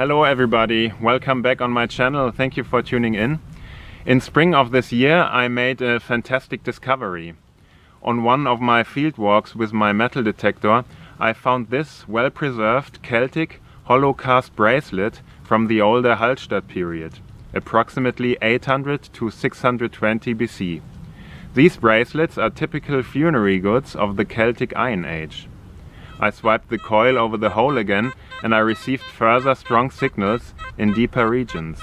Hello everybody, welcome back on my channel. Thank you for tuning in. In spring of this year I made a fantastic discovery. On one of my field walks with my metal detector I found this well-preserved Celtic hollow cast bracelet from the older Hallstatt period, approximately 800 to 620 BC. These bracelets are typical funerary goods of the Celtic Iron Age. I swiped the coil over the hole again and I received further strong signals in deeper regions.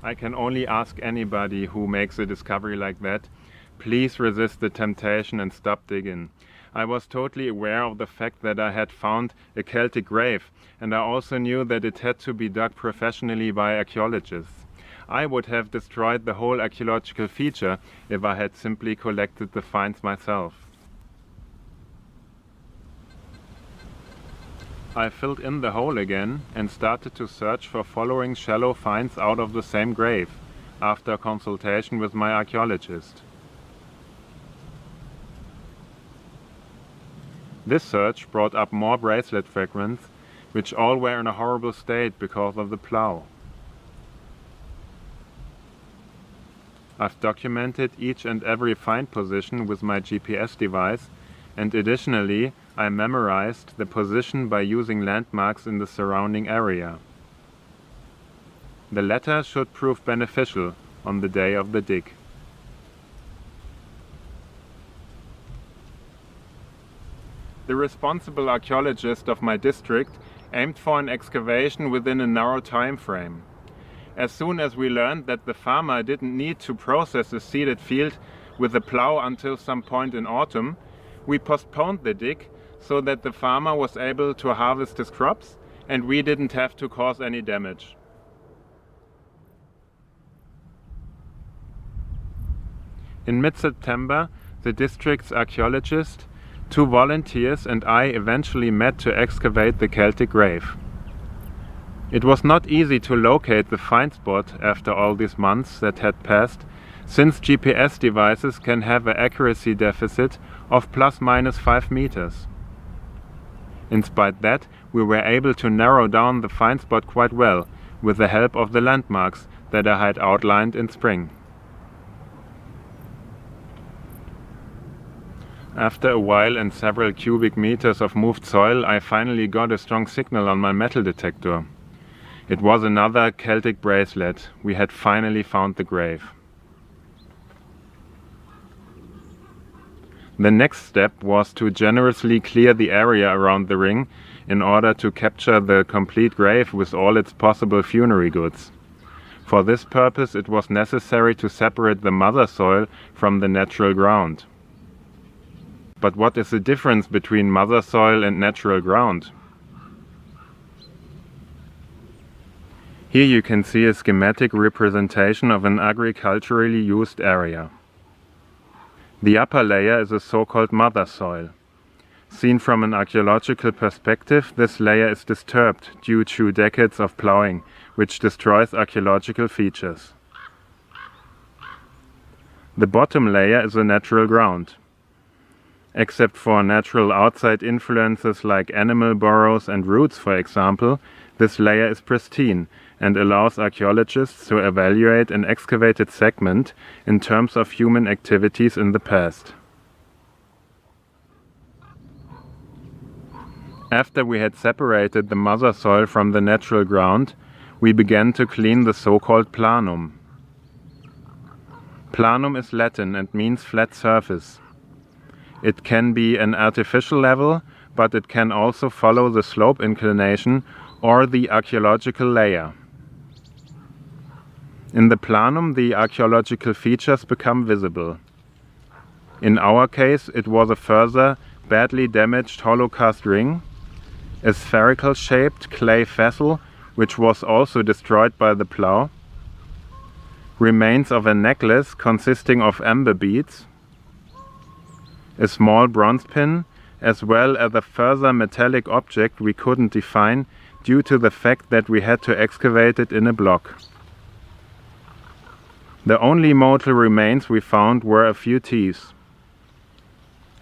I can only ask anybody who makes a discovery like that, please resist the temptation and stop digging. I was totally aware of the fact that I had found a Celtic grave, and I also knew that it had to be dug professionally by archaeologists. I would have destroyed the whole archaeological feature if I had simply collected the finds myself. I filled in the hole again and started to search for following shallow finds out of the same grave, after consultation with my archaeologist. This search brought up more bracelet fragments, which all were in a horrible state because of the plough. I've documented each and every find position with my GPS device, and additionally I memorized the position by using landmarks in the surrounding area. The latter should prove beneficial on the day of the dig. The responsible archaeologist of my district aimed for an excavation within a narrow time frame. As soon as we learned that the farmer didn't need to process a seeded field with a plough until some point in autumn, we postponed the dig so that the farmer was able to harvest his crops and we didn't have to cause any damage. In mid-September, the district's archaeologist, 2 volunteers and I eventually met to excavate the Celtic grave. It was not easy to locate the find spot after all these months that had passed, since GPS devices can have an accuracy deficit of ±5 meters. In spite that, we were able to narrow down the find spot quite well, with the help of the landmarks that I had outlined in spring. After a while and several cubic meters of moved soil, I finally got a strong signal on my metal detector. It was another Celtic bracelet. We had finally found the grave. The next step was to generously clear the area around the ring in order to capture the complete grave with all its possible funerary goods. For this purpose it was necessary to separate the mother soil from the natural ground. But what is the difference between mother soil and natural ground? Here you can see a schematic representation of an agriculturally used area. The upper layer is a so-called mother soil. Seen from an archaeological perspective, this layer is disturbed due to decades of ploughing, which destroys archaeological features. The bottom layer is a natural ground. Except for natural outside influences like animal burrows and roots, for example, this layer is pristine and allows archaeologists to evaluate an excavated segment in terms of human activities in the past. After we had separated the mother soil from the natural ground, we began to clean the so-called planum. Planum is Latin and means flat surface. It can be an artificial level, but it can also follow the slope inclination or the archaeological layer. In the planum, the archaeological features become visible. In our case, it was a further badly damaged hollow cast ring, a spherical shaped clay vessel which was also destroyed by the plough, remains of a necklace consisting of amber beads, a small bronze pin, as well as a further metallic object we couldn't define due to the fact that we had to excavate it in a block. The only mortal remains we found were a few teeth.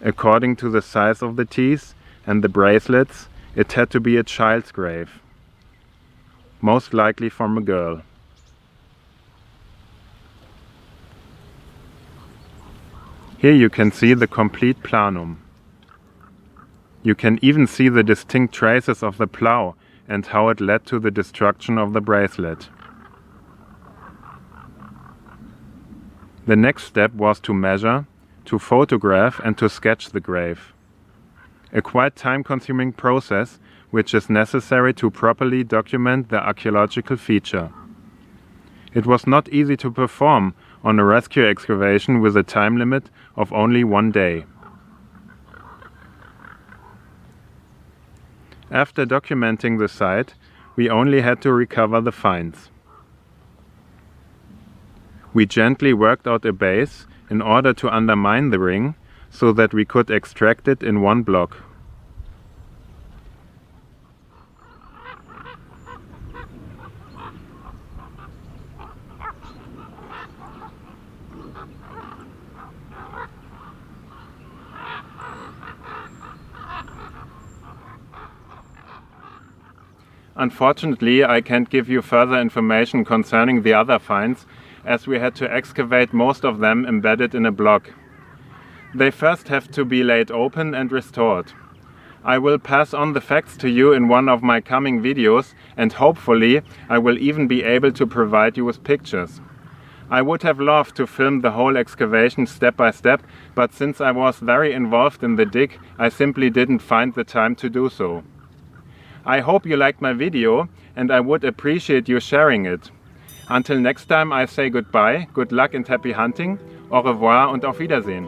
According to the size of the teeth and the bracelets, It had to be a child's grave, most likely from a girl. Here you can see the complete Planum. You can even see the distinct traces of the plough and how it led to the destruction of the bracelet. The next step was to measure, to photograph and to sketch the grave. A quite time-consuming process which is necessary to properly document the archaeological feature. It was not easy to perform on a rescue excavation with a time limit of only 1 day. After documenting the site, we only had to recover the finds. We gently worked out a base in order to undermine the ring so that we could extract it in one block. Unfortunately, I can't give you further information concerning the other finds, as we had to excavate most of them embedded in a block. They first have to be laid open and restored. I will pass on the facts to you in one of my coming videos, and hopefully I will even be able to provide you with pictures. I would have loved to film the whole excavation step by step, but since I was very involved in the dig, I simply didn't find the time to do so. I hope you liked my video and I would appreciate you sharing it. Until next time I say goodbye, good luck and happy hunting, au revoir und auf Wiedersehen.